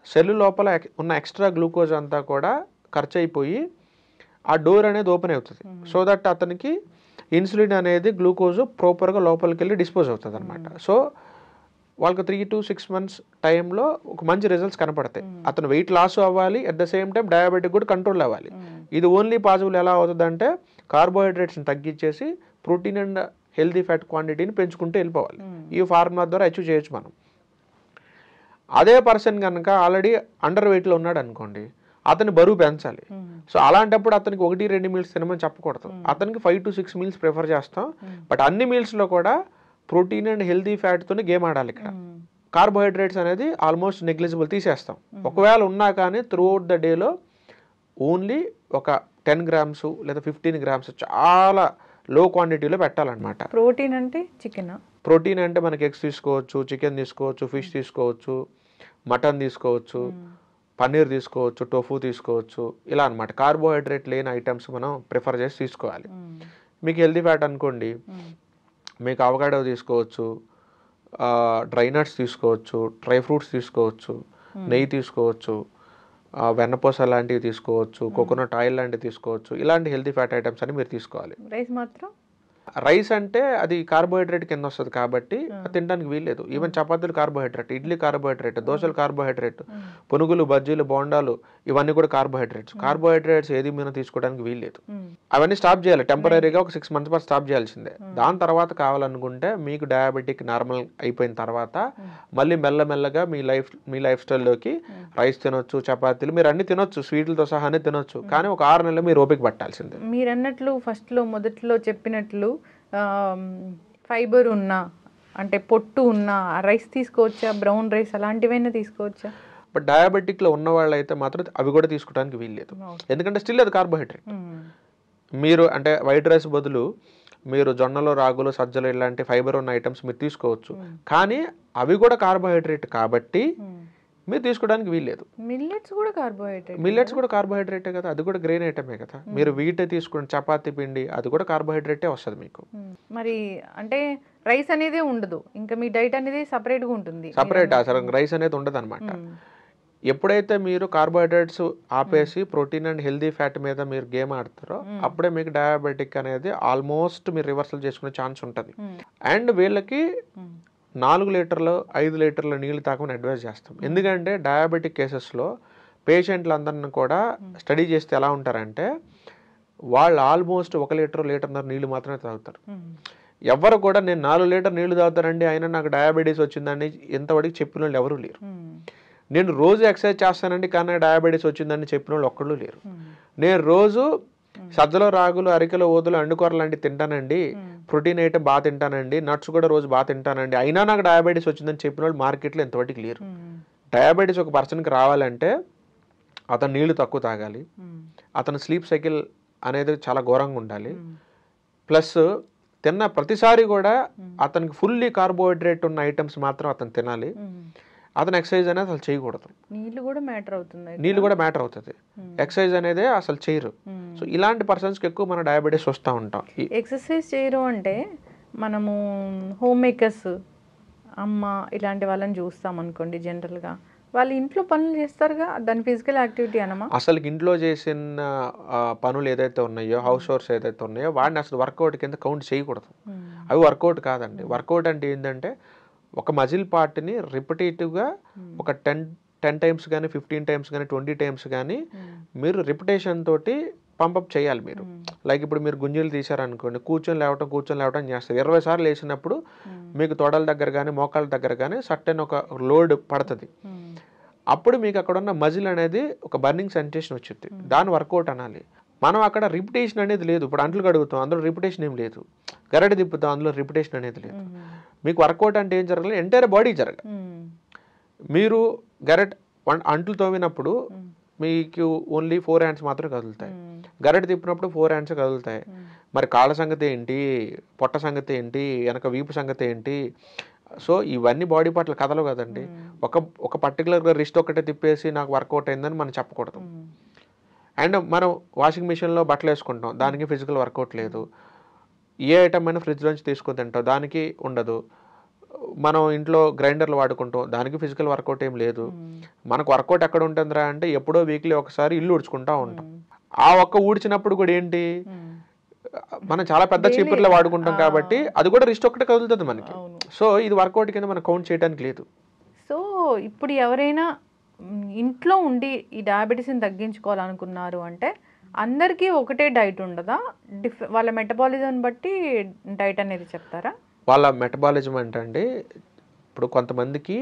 సెల్ లోపల ఉన్న ఎక్స్ట్రా గ్లూకోజ్ అంతా కూడా ఖర్చు అయిపోయి ఆ డోర్ అనేది ఓపెన్ అవుతుంది. సో దట్ అతనికి ఇన్సులిన్ అనేది గ్లూకోజ్ ప్రాపర్గా లోపలికి వెళ్ళి డిస్పోజ్ అవుతుంది అనమాట. సో వాళ్ళకి 3 to 6 months టైంలో ఒక మంచి రిజల్ట్స్ కనపడతాయి. అతను వెయిట్ లాస్ అవ్వాలి, at the same time diabetic కూడా కంట్రోల్ అవ్వాలి. ఇది ఓన్లీ పాసిబుల్ ఎలా అవుతుందంటే కార్బోహైడ్రేట్స్ని తగ్గించేసి ప్రోటీన్ అండ్ హెల్దీ ఫ్యాట్ క్వాంటిటీని పెంచుకుంటూ వెళ్ళిపోవాలి. ఈ ఫార్ములా ద్వారా అచీవ్ చేయొచ్చు మనం. అదే పర్సన్ కనుక ఆల్రెడీ అండర్ వెయిట్లో ఉన్నాడు అనుకోండి, అతని బరువు పెంచాలి. సో అలాంటప్పుడు అతనికి 1-2 మీల్స్ తినమని చెప్పకూడదు, అతనికి 5 to 6 మీల్స్ ప్రిఫర్ చేస్తాం. బట్ అన్ని మీల్స్లో కూడా ప్రోటీన్ అండ్ హెల్తీ ఫ్యాట్తోనే గేమ్ ఆడాలి. ఇక్కడ కార్బోహైడ్రేట్స్ అనేది ఆల్మోస్ట్ నెగ్లిజిబుల్, తీసేస్తాం. ఒకవేళ ఉన్నా కానీ త్రూఅవుట్ ద డేలో ఓన్లీ ఒక 10 grams లేదా 15 grams చాలా లో క్వాంటిటీలో పెట్టాలన్నమాట. ప్రోటీన్ అంటే చికెన్, ప్రోటీన్ అంటే మనకి ఎగ్స్ తీసుకోవచ్చు, చికెన్ తీసుకోవచ్చు, ఫిష్ తీసుకోవచ్చు, మటన్ తీసుకోవచ్చు, పన్నీర్ తీసుకోవచ్చు, టోఫు తీసుకోవచ్చు, ఇలా అనమాట. కార్బోహైడ్రేట్ లేని ఐటమ్స్ మనం ప్రిఫర్ చేసి తీసుకోవాలి. మీకు హెల్తీ ఫ్యాట్ అనుకోండి, మీకు అవకాడో తీసుకోవచ్చు, డ్రై నట్స్ తీసుకోవచ్చు, డ్రై ఫ్రూట్స్ తీసుకోవచ్చు, నెయ్యి తీసుకోవచ్చు, వెన్నపూస లాంటివి తీసుకోవచ్చు, కోకోనట్ ఆయిల్ లాంటివి తీసుకోవచ్చు. ఇలాంటి హెల్తీ ఫ్యాట్ ఐటమ్స్ అని మీరు తీసుకోవాలి. రైస్ మాత్రం, రైస్ అంటే అది కార్బోహైడ్రేట్ కింద వస్తుంది కాబట్టి తినడానికి వీల్లేదు. ఈవెన్ చపాతీలు కార్బోహైడ్రేట్, ఇడ్లీ కార్బోహైడ్రేట్, దోశలు కార్బోహైడ్రేట్, పునుగులు, బజ్జీలు, బోండాలు ఇవన్నీ కూడా కార్బోహైడ్రేట్స్. కార్బోహైడ్రేట్స్ ఏది మీద తీసుకోవడానికి వీల్లేదు. అవన్నీ స్టాప్ చేయాలి. టెంపరీగా ఒక 6 months పాటు స్టాప్ చేయాల్సిందే. దాని తర్వాత కావాలనుకుంటే మీకు డయాబెటిక్ నార్మల్ అయిపోయిన తర్వాత మళ్ళీ మెల్లమెల్లగా మీ లైఫ్ స్టైల్లోకి రైస్ తినొచ్చు, చపాతీలు మీరు అన్ని తినొచ్చు, స్వీట్లతో సహా అన్ని తినొచ్చు. కానీ ఒక 6 నెలలు మీరు ఓపిక పట్టాల్సిందే. మీరు అన్నట్లు మొదట్లో చెప్పినట్లు ఫైబర్ ఉన్న అంటే పొట్టు ఉన్న రైస్ తీసుకోవచ్చా, బ్రౌన్ రైస్ అలాంటివైనా తీసుకోవచ్చా? బట్ డయాబెటిక్లో ఉన్న వాళ్ళు అయితే మాత్రం అవి కూడా తీసుకోవడానికి వీల్లేదు. ఎందుకంటే స్టిల్ అది కార్బోహైడ్రేట్. మీరు అంటే వైట్ రైస్ బదులు మీరు జొన్నలు, రాగులు, సజ్జలు ఇలాంటి ఫైబర్ ఉన్న ఐటమ్స్ మీరు తీసుకోవచ్చు. కానీ అవి కూడా కార్బోహైడ్రేట్ కాబట్టి మీరు తీసుకోవడానికి వీల్లేదు. మిల్లెట్స్ కూడా కార్బోహైడ్రేటే కదా, అది కూడా గ్రెయిన్ ఐటమే కదా. మీరు వీటే తీసుకోండి, చపాతీ పిండి, అది కూడా కార్బోహైడ్రేటే వస్తుంది మీకు. మరి అంటే రైస్ అనేది ఉండదు, ఇంకా మీ డైట్ అనేది సపరేట్గా ఉంటుంది. సపరేట్ అసలు రైస్ అనేది ఉండదు అనమాట. ఎప్పుడైతే మీరు కార్బోహైడ్రేట్స్ ఆపేసి ప్రోటీన్ అండ్ హెల్దీ ఫ్యాట్ మీద మీరు గేమ్ ఆడతారో అప్పుడే మీకు డయాబెటిక్ అనేది ఆల్మోస్ట్ మీరు రివర్సల్ చేసుకునే ఛాన్స్ ఉంటుంది. అండ్ వీళ్ళకి 4 లీటర్లు 5 లీటర్ల నీళ్ళు తాగమని అడ్వైజ్ చేస్తాం. ఎందుకంటే డయాబెటిక్ కేసెస్లో పేషెంట్లందరిని కూడా స్టడీ చేస్తే ఎలా ఉంటారంటే వాళ్ళు ఆల్మోస్ట్ 1 లీటర్న్నర నీళ్ళు మాత్రమే తాగుతారు. ఎవరు కూడా నేను 4 లీటర్ నీళ్లు తాగుతానండి అయినా నాకు డయాబెటీస్ వచ్చిందని ఇంతవరకు చెప్పిన వాళ్ళు ఎవరూ లేరు. నేను రోజు ఎక్సర్సైజ్ చేస్తానండి కానీ డయాబెటీస్ వచ్చిందని చెప్పిన వాళ్ళు ఒక్కళ్ళు లేరు. నేను రోజు సజ్జలో, రాగులు, అరికెలు, ఓదులు, అండుకూరలు లాంటివి తింటానండి, ప్రోటీన్ ఐటమ్ బాగా తింటానండి, నట్స్ కూడా రోజు బాగా తింటానండి, అయినా నాకు డయాబెటీస్ వచ్చిందని చెప్పిన వాళ్ళు మార్కెట్లో ఎంతవరకు లేరు. డయాబెటీస్ ఒక పర్సన్కి రావాలంటే అతను నీళ్లు తక్కువ తాగాలి, అతను స్లీప్ సైకిల్ అనేది చాలా ఘోరంగా ఉండాలి, ప్లస్ తిన్న ప్రతిసారి కూడా అతనికి ఫుల్లీ కార్బోహైడ్రేట్ ఉన్న ఐటమ్స్ మాత్రం అతను తినాలి. అతను ఎక్సర్సైజ్ అనేది అసలు చేయకూడదు. నీళ్ళు కూడా మ్యాటర్ అవుతుంది. ఎక్సర్సైజ్ అనేది అసలు చేయరు. సో ఇలాంటి పర్సన్స్కి ఎక్కువ మన డయాబెటీస్ వస్తూ ఉంటాం. ఎక్సర్సైజ్ చేయరు అంటే మనము హోమ్ మేకర్స్, అమ్మ ఇలాంటి వాళ్ళని చూస్తాం అనుకోండి. జనరల్గా వాళ్ళు ఇంట్లో పనులు చేస్తారుగా, దాని ఫిజికల్ యాక్టివిటీ అనమా? అసలు ఇంట్లో చేసిన పనులు ఏదైతే ఉన్నాయో, హౌస్ హోర్స్ ఏదైతే ఉన్నాయో వాడిని అసలు వర్కౌట్ కింద కౌంట్ చేయకూడదు. అవి వర్కౌట్ కాదండి. వర్కౌట్ అంటే ఏంటంటే ఒక మజిల్ పార్ట్ని రిపిటేటివ్గా ఒక 10 times కానీ 15 times కానీ 20 times కానీ మీరు రిపిటేషన్ తోటి పంపప్ చేయాలి. మీరు లైక్ ఇప్పుడు మీరు గుంజీలు తీశారనుకోండి, కూర్చొని లేవటం చేస్తారు. 20 సార్లు వేసినప్పుడు మీకు తొడల దగ్గర కానీ మోకాళ్ళ దగ్గర కానీ సర్టెన్ ఒక లోడ్ పడుతుంది. అప్పుడు మీకు అక్కడ ఉన్న మజిల్ అనేది ఒక బర్నింగ్ సెన్సేషన్ వచ్చింది, దాని వర్కౌట్ అనాలి. మనం అక్కడ రిపిటేషన్ అనేది లేదు. ఇప్పుడు అంట్లు కడుగుతాం, అందులో రిపిటేషన్ ఏం లేదు. గరటి తిప్పుతాం, అందులో రిపిటేషన్ అనేది లేదు. మీకు వర్కౌట్ అంటే ఏం జరగాలి, ఎంటైర్ బాడీ జరగాలి. మీరు అంట్లు తోమినప్పుడు మీకు ఓన్లీ 4 hands మాత్రం కదులుతాయి, గరటి తిప్పినప్పుడు 4 hands కదులుతాయి. మరి కాళ్ళ సంగతి ఏంటి, పొట్ట సంగతి ఏంటి, వెనక వీపు సంగతి ఏంటి? సో ఇవన్నీ బాడీ పార్ట్లు కదలవు కదండి. ఒక పర్టికులర్గా రిస్ట్ ఒకటే తిప్పేసి నాకు వర్కౌట్ అయిందని మనం చెప్పకూడదు. అండ్ మనం వాషింగ్ మిషన్లో బట్టలు వేసుకుంటాం, దానికి ఫిజికల్ వర్కౌట్ లేదు. ఏ ఐటమ్ అయినా ఫ్రిడ్జ్ నుంచి తీసుకొని తింటాం, దానికి ఉండదు. మనం ఇంట్లో గ్రైండర్లు వాడుకుంటాం, దానికి ఫిజికల్ వర్కౌట్ ఏం లేదు. మనకు వర్కౌట్ ఎక్కడ ఉంటుందిరా అంటే ఎప్పుడో వీక్లీ ఒకసారి ఇల్లు ఊడ్చుకుంటూ ఉంటాం. ఆ ఒక్క ఊడ్చినప్పుడు కూడా ఏంటి, మనం చాలా పెద్ద చీపుర్లో వాడుకుంటాం కాబట్టి అది కూడా రిస్ట్ ఒకటే కదులుతుంది మనకి. సో ఇది వర్కౌట్ కింద మనం కౌంట్ చేయడానికి లేదు. సో ఇప్పుడు ఎవరైనా ఇంట్లో ఉండి ఈ డయాబెటీస్ని తగ్గించుకోవాలనుకున్నారు అంటే అందరికీ ఒకటే డైట్ ఉండదా? వాళ్ళ మెటబాలిజం బట్టి డైట్ అనేది చెప్తారా? వాళ్ళ మెటబాలిజం అంటే అండి, ఇప్పుడు కొంతమందికి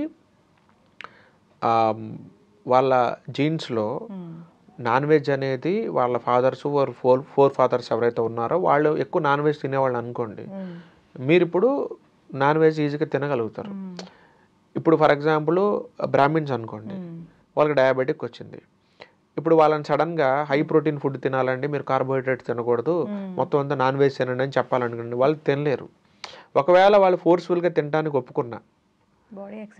వాళ్ళ జీన్స్లో నాన్ వెజ్ అనేది వాళ్ళ ఫాదర్స్ ఫోర్ ఫాదర్స్ ఎవరైతే ఉన్నారో వాళ్ళు ఎక్కువ నాన్ వెజ్ తినేవాళ్ళు అనుకోండి, మీరు ఇప్పుడు నాన్ వెజ్ ఈజీగా తినగలుగుతారు. ఇప్పుడు ఫర్ ఎగ్జాంపుల్ బ్రాహ్మిన్స్ అనుకోండి, వాళ్ళకి డయాబెటిక్ వచ్చింది. ఇప్పుడు వాళ్ళని సడన్గా హై ప్రోటీన్ ఫుడ్ తినాలండి, మీరు కార్బోహైడ్రేట్స్ తినకూడదు, మొత్తం అంతా నాన్ వెజ్ తినండి అని చెప్పాలనుకోండి, వాళ్ళు తినలేరు. ఒకవేళ వాళ్ళు ఫోర్స్ఫుల్గా తినడానికి ఒప్పుకున్నా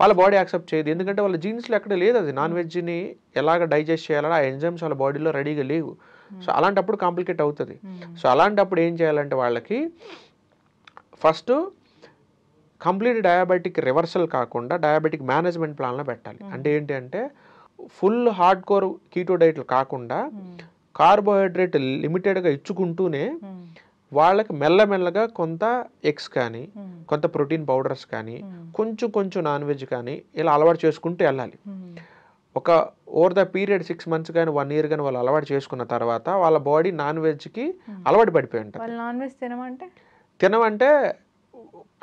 వాళ్ళ బాడీ యాక్సెప్ట్ చేయదు. ఎందుకంటే వాళ్ళ జీన్స్లో ఎక్కడ లేదు అది. నాన్ వెజ్ని ఎలాగ డైజెస్ట్ చేయాలని ఆ ఎంజైమ్స్ వాళ్ళ బాడీలో రెడీగా లేవు. సో అలాంటప్పుడు కాంప్లికేట్ అవుతుంది. సో అలాంటప్పుడు ఏం చేయాలంటే వాళ్ళకి ఫస్ట్ కంప్లీట్ డయాబెటిక్ రివర్సల్ కాకుండా డయాబెటిక్ మేనేజ్మెంట్ ప్లాన్లో పెట్టాలి. అంటే ఏంటి అంటే ఫుల్ హార్డ్ కోర్ కీటో డైట్లు కాకుండా కార్బోహైడ్రేట్ లిమిటెడ్గా ఇచ్చుకుంటూనే వాళ్ళకి మెల్లమెల్లగా కొంత ఎగ్స్ కానీ కొంత ప్రోటీన్ పౌడర్స్ కానీ కొంచెం కొంచెం నాన్ వెజ్ కానీ ఇలా అలవాటు చేసుకుంటూ వెళ్ళాలి. ఒక ఓవర్ ద పీరియడ్ 6 months కానీ 1 year కానీ వాళ్ళు అలవాటు చేసుకున్న తర్వాత వాళ్ళ బాడీ నాన్ వెజ్కి అలవాటు పడిపోయి ఉంటుంది. నాన్ వెజ్ తినమంటే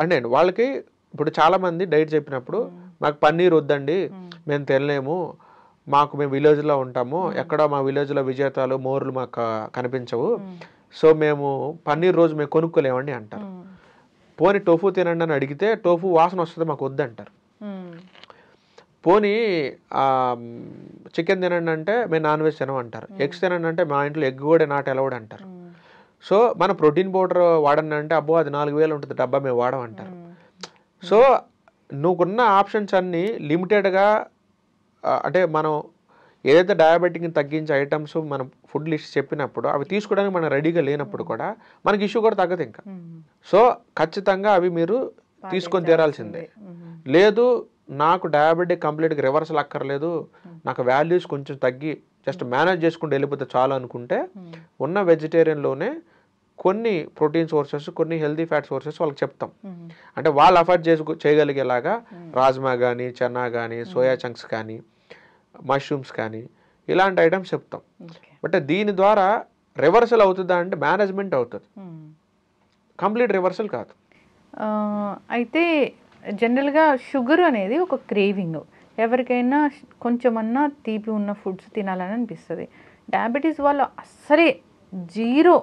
అంటే వాళ్ళకి ఇప్పుడు చాలామంది డైట్ చెప్పినప్పుడు మాకు పన్నీర్ వద్దండి, మేము తినలేము, మేము విలేజ్లో ఉంటాము, ఎక్కడ మా విలేజ్లో విజేతాలు మోర్లు మాకు కనిపించవు, సో మేము పన్నీర్ రోజు మేము కొనుక్కోలేమండి అంటారు. పోనీ టోఫు తినండి అని అడిగితే టోఫు వాసన వస్తుంది మాకు వద్దంటారు. పోనీ చికెన్ తినండి అంటే మేము నాన్ వెజ్ తినమంటారు. ఎగ్స్ తినండి అంటే మా ఇంట్లో ఎగ్ కూడా నాట్ అలౌడ్ అంటారు. సో మన ప్రోటీన్ పౌడర్ వాడండి అంటే అబ్బో అది 4000 ఉంటుంది డబ్బా మేము వాడమంటారు. సో నువ్వుకున్న ఆప్షన్స్ అన్నీ లిమిటెడ్గా, అంటే మనం ఏదైతే డయాబెటిక్ని తగ్గించే ఐటమ్స్ మనం ఫుడ్ లిస్ట్ చెప్పినప్పుడు అవి తీసుకోవడానికి మనం రెడీగా లేనప్పుడు కూడా మనకి ఇష్యూ కూడా తగ్గదు ఇంకా. సో ఖచ్చితంగా అవి మీరు తీసుకొని తీరాల్సిందే. లేదు నాకు డయాబెటిక్ కంప్లీట్గా రివర్సల్ అక్కర్లేదు, నాకు వాల్యూస్ కొంచెం తగ్గి జస్ట్ మేనేజ్ చేసుకుంటూ వెళ్ళిపోతే చాలు అనుకుంటే ఉన్న వెజిటేరియన్లోనే కొన్ని ప్రోటీన్ సోర్సెస్ కొన్ని హెల్తీ ఫ్యాట్ సోర్సెస్ వాళ్ళకి చెప్తాం. అంటే వాళ్ళు అఫోర్డ్ చేయగలిగేలాగా రాజ్మా కానీ చన్నా కానీ సోయా చంక్స్ కానీ మష్రూమ్స్ కానీ ఇలాంటి ఐటమ్స్ చెప్తాం. బట్ దీని ద్వారా రివర్సల్ అవుతుందా అంటే మేనేజ్మెంట్ అవుతుంది, కంప్లీట్ రివర్సల్ కాదు. అయితే జనరల్గా షుగర్ అనేది ఒక క్రేవింగ్, ఎవరికైనా కొంచెమన్నా తీపి ఉన్న ఫుడ్స్ తినాలని అనిపిస్తుంది. డయాబెటీస్ వాళ్ళు అస్సలే జీరో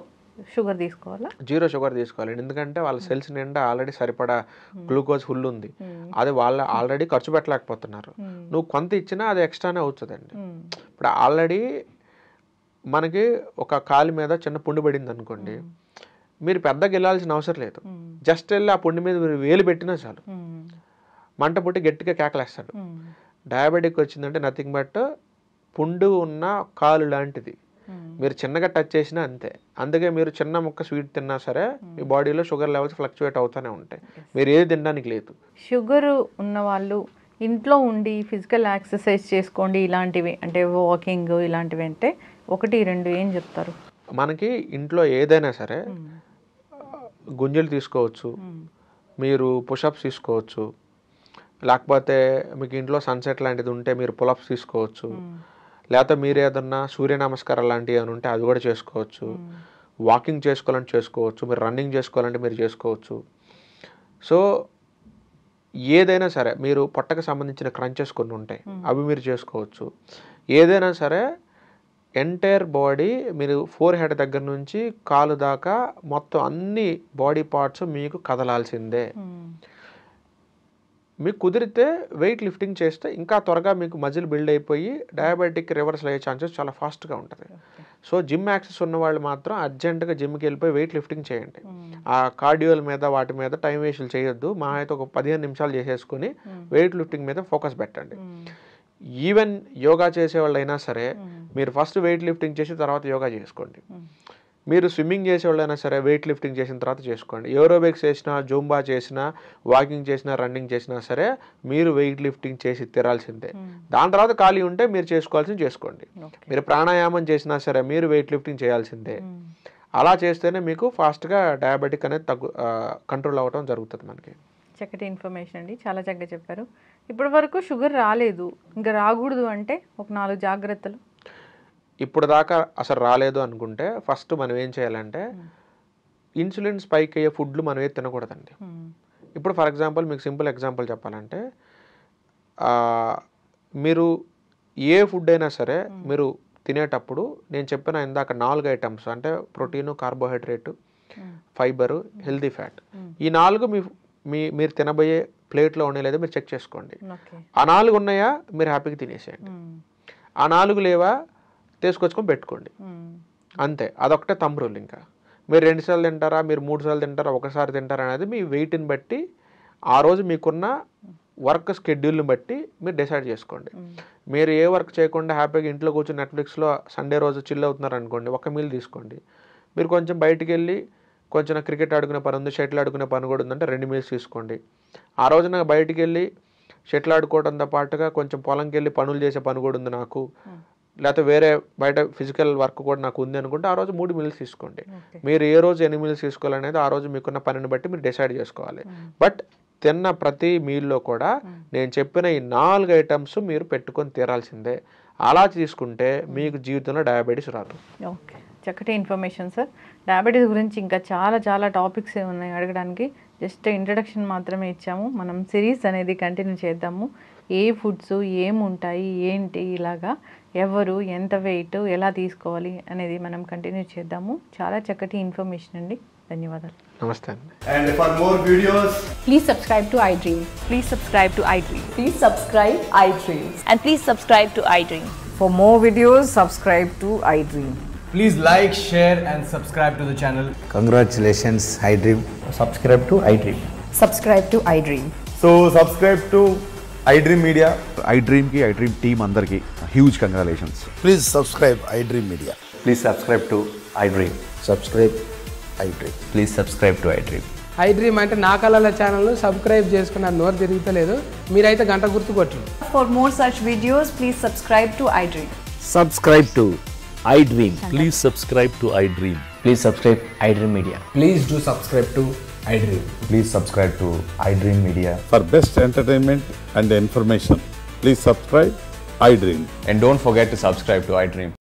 షుగర్ తీసుకోవాలి. ఎందుకంటే వాళ్ళ సెల్స్ నిండా ఆల్రెడీ సరిపడా గ్లూకోజ్ ఫుల్ ఉంది, అది వాళ్ళ ఆల్రెడీ ఖర్చు పెట్టలేకపోతున్నారు. నువ్వు కొంత ఇచ్చినా అది ఎక్స్ట్రానే అవుతుందండి. ఇప్పుడు ఆల్రెడీ మనకి ఒక కాలు మీద చిన్న పుండు పడింది అనుకోండి, మీరు పెద్దగా వెళ్ళాల్సిన అవసరం లేదు, జస్ట్ వెళ్ళి ఆ పుండు మీద మీరు వేలు పెట్టినా చాలు మంట పుట్టి గట్టిగా కేకలేస్తాడు. డయాబెటిక్ వచ్చిందంటే నథింగ్ బట్ పుండు ఉన్న కాలు లాంటిది, మీరు చిన్నగా టచ్ చేసినా అంతే. అందుకే మీరు చిన్న ముక్క స్వీట్ తిన్నా సరే మీ బాడీలో షుగర్ లెవెల్స్ ఫ్లక్చువేట్ అవుతూనే ఉంటాయి, మీరు ఏది తినడానికి లేదు. షుగర్ ఉన్న వాళ్ళు ఇంట్లో ఉండి ఫిజికల్ ఎక్సర్సైజ్ చేసుకోండి ఇలాంటివి, అంటే వాకింగ్ ఇలాంటివి అంటే 1-2 ఏం చెప్తారు? మనకి ఇంట్లో ఏదైనా సరే గుంజలు తీసుకోవచ్చు, మీరు పుషప్స్ తీసుకోవచ్చు, లేకపోతే మీకు ఇంట్లో సన్సెట్ లాంటిది ఉంటే మీరు పులప్స్ తీసుకోవచ్చు, లేకపోతే మీరు ఏదన్నా సూర్య నమస్కారాలు లాంటివి ఏమైనా ఉంటే అది కూడా చేసుకోవచ్చు, వాకింగ్ చేసుకోవాలంటే చేసుకోవచ్చు, మీరు రన్నింగ్ చేసుకోవాలంటే మీరు చేసుకోవచ్చు. సో ఏదైనా సరే మీరు పొట్టకు సంబంధించిన క్రంచెస్ కొన్ని ఉంటాయి అవి మీరు చేసుకోవచ్చు. ఏదైనా సరే ఎంటైర్ బాడీ మీరు ఫోర్ హెడ్ దగ్గర నుంచి కాలు దాకా మొత్తం అన్ని బాడీ పార్ట్స్ మీకు కదలాల్సిందే. మీకు కుదిరితే వెయిట్ లిఫ్టింగ్ చేస్తే ఇంకా త్వరగా మీకు మజిల్ బిల్డ్ అయిపోయి డయాబెటిక్ రివర్సల్ అయ్యే ఛాన్సెస్ చాలా ఫాస్ట్గా ఉంటుంది. సో జిమ్ యాక్సెస్ ఉన్న వాళ్ళు మాత్రం అర్జెంటుగా జిమ్కి వెళ్ళిపోయి వెయిట్ లిఫ్టింగ్ చేయండి. ఆ కార్డియోల మీద వాటి మీద టైం వేస్ట్లు చేయొద్దు, మా అయితే ఒక 15 నిమిషాలు చేసేసుకొని వెయిట్ లిఫ్టింగ్ మీద ఫోకస్ పెట్టండి. ఈవెన్ యోగా చేసేవాళ్ళు అయినా సరే మీరు ఫస్ట్ వెయిట్ లిఫ్టింగ్ చేసి తర్వాత యోగా చేసుకోండి. మీరు స్విమ్మింగ్ చేసేవాళ్ళైనా సరే వెయిట్ లిఫ్టింగ్ చేసిన తర్వాత చేసుకోండి. ఏరోబిక్స్ చేసినా, జూంబా చేసినా, వాకింగ్ చేసినా, రన్నింగ్ చేసినా సరే మీరు వెయిట్ లిఫ్టింగ్ చేసి తిరాల్సిందే. దాని తర్వాత ఖాళీ ఉంటే మీరు చేసుకోవాల్సింది చేసుకోండి. మీరు ప్రాణాయామం చేసినా సరే మీరు వెయిట్ లిఫ్టింగ్ చేయాల్సిందే. అలా చేస్తేనే మీకు ఫాస్ట్గా డయాబెటిక్ అనేది కంట్రోల్ అవ్వడం జరుగుతుంది. మనకి చక్కటి ఇన్ఫర్మేషన్ అండి, చాలా చక్కగా చెప్పారు. ఇప్పటి వరకు షుగర్ రాలేదు, ఇంకా రాకూడదు అంటే ఒక 4 జాగ్రత్తలు. ఇప్పుడు దాకా అసలు రాలేదు అనుకుంటే ఫస్ట్ మనం ఏం చేయాలంటే ఇన్సులిన్ స్పైక్ అయ్యే ఫుడ్లు మనం ఏది తినకూడదండి. ఇప్పుడు ఫర్ ఎగ్జాంపుల్ మీకు సింపుల్ ఎగ్జాంపుల్ చెప్పాలంటే మీరు ఏ ఫుడ్ అయినా సరే మీరు తినేటప్పుడు నేను చెప్పిన ఇందాక 4 ఐటమ్స్ అంటే protein, carbohydrate, fibre, healthy fat, ఈ 4 మీరు తినబోయే ప్లేట్లో ఉన్నాయి లేదా మీరు చెక్ చేసుకోండి. ఆ 4 ఉన్నాయా మీరు హ్యాపీగా తినేసేయండి. ఆ 4 లేవా తీసుకొచ్చుకొని పెట్టుకోండి, అంతే. అదొకటే థంబ్ రూల్. ఇంకా మీరు 2 సార్లు తింటారా, మీరు 3 సార్లు తింటారా, ఒకసారి తింటారా అనేది మీ వెయిట్ని బట్టి, ఆ రోజు మీకున్న వర్క్ షెడ్యూల్ని బట్టి మీరు డిసైడ్ చేసుకోండి. మీరు ఏ వర్క్ చేయకుండా హ్యాపీగా ఇంట్లో కూర్చొని నెట్ఫ్లిక్స్లో సండే రోజు చిల్ అవుతున్నారు అనుకోండి, ఒక మీల్ తీసుకోండి. మీరు కొంచెం బయటికి వెళ్ళి కొంచెం క్రికెట్ ఆడుకునే పని ఉంది, షటిల్ ఆడుకునే పని కూడా ఉందంటే 2 మీల్స్ తీసుకోండి. ఆ రోజున బయటికి వెళ్ళి షటిల్ ఆడుకోవడంతో పాటుగా కొంచెం పొలంకి వెళ్ళి పనులు చేసే పని కూడా ఉంది నాకు, లేకపోతే వేరే బయట ఫిజికల్ వర్క్ కూడా నాకు ఉంది అనుకుంటే ఆ రోజు 3 మీల్స్ తీసుకోండి. మీరు ఏ రోజు ఎన్ని మీల్స్ తీసుకోవాలనేది ఆ రోజు మీకున్న పనిని బట్టి మీరు డిసైడ్ చేసుకోవాలి. బట్ తిన్న ప్రతి మీల్లో కూడా నేను చెప్పిన ఈ 4 ఐటమ్స్ మీరు పెట్టుకొని తీరాల్సిందే. అలా తీసుకుంటే మీకు జీవితంలో డయాబెటీస్ రాదు. ఓకే, చక్కటి ఇన్ఫర్మేషన్ సార్. డయాబెటీస్ గురించి ఇంకా చాలా టాపిక్స్ ఉన్నాయి అడగడానికి. జస్ట్ ఇంట్రడక్షన్ మాత్రమే ఇచ్చాము. మనం సిరీస్ అనేది కంటిన్యూ చేద్దాము. ఏ ఫుడ్స్ ఏముంటాయి ఏంటి, ఇలాగా ఎవరు ఎంత వెయిట్ ఎలా తీసుకోవాలి అనేది మనం కంటిన్యూ చేద్దాము. చాలా చక్కటి ఇన్ఫర్మేషన్ అండి. ధన్యవాదాలు. నమస్తే అండి. And for more videos, Please subscribe to iDream. Please subscribe to iDream. Please subscribe iDream. And please subscribe to iDream. For more videos, subscribe to iDream. please like, share and subscribe to the channel. Congratulations, iDream. Subscribe to iDream. Subscribe to iDream. So subscribe to iDream Media. iDream ki iDream team andarki huge congratulations. Please subscribe iDream Media. Please subscribe to iDream. Subscribe iDream. Please subscribe to iDream. iDream అంటే నా కళల ఛానల్ను subscribe చేసుకున్న నోరు తిరుగుతలేదు, మీరైతే గంట గుర్తు కొట్టండి. For more such videos, please subscribe to iDream. Subscribe to iDream. Please subscribe to iDream. Please subscribe iDream Media. Please do subscribe to iDream. Please subscribe to iDream Media. For best entertainment and information, please subscribe iDream. And don't forget to subscribe to iDream.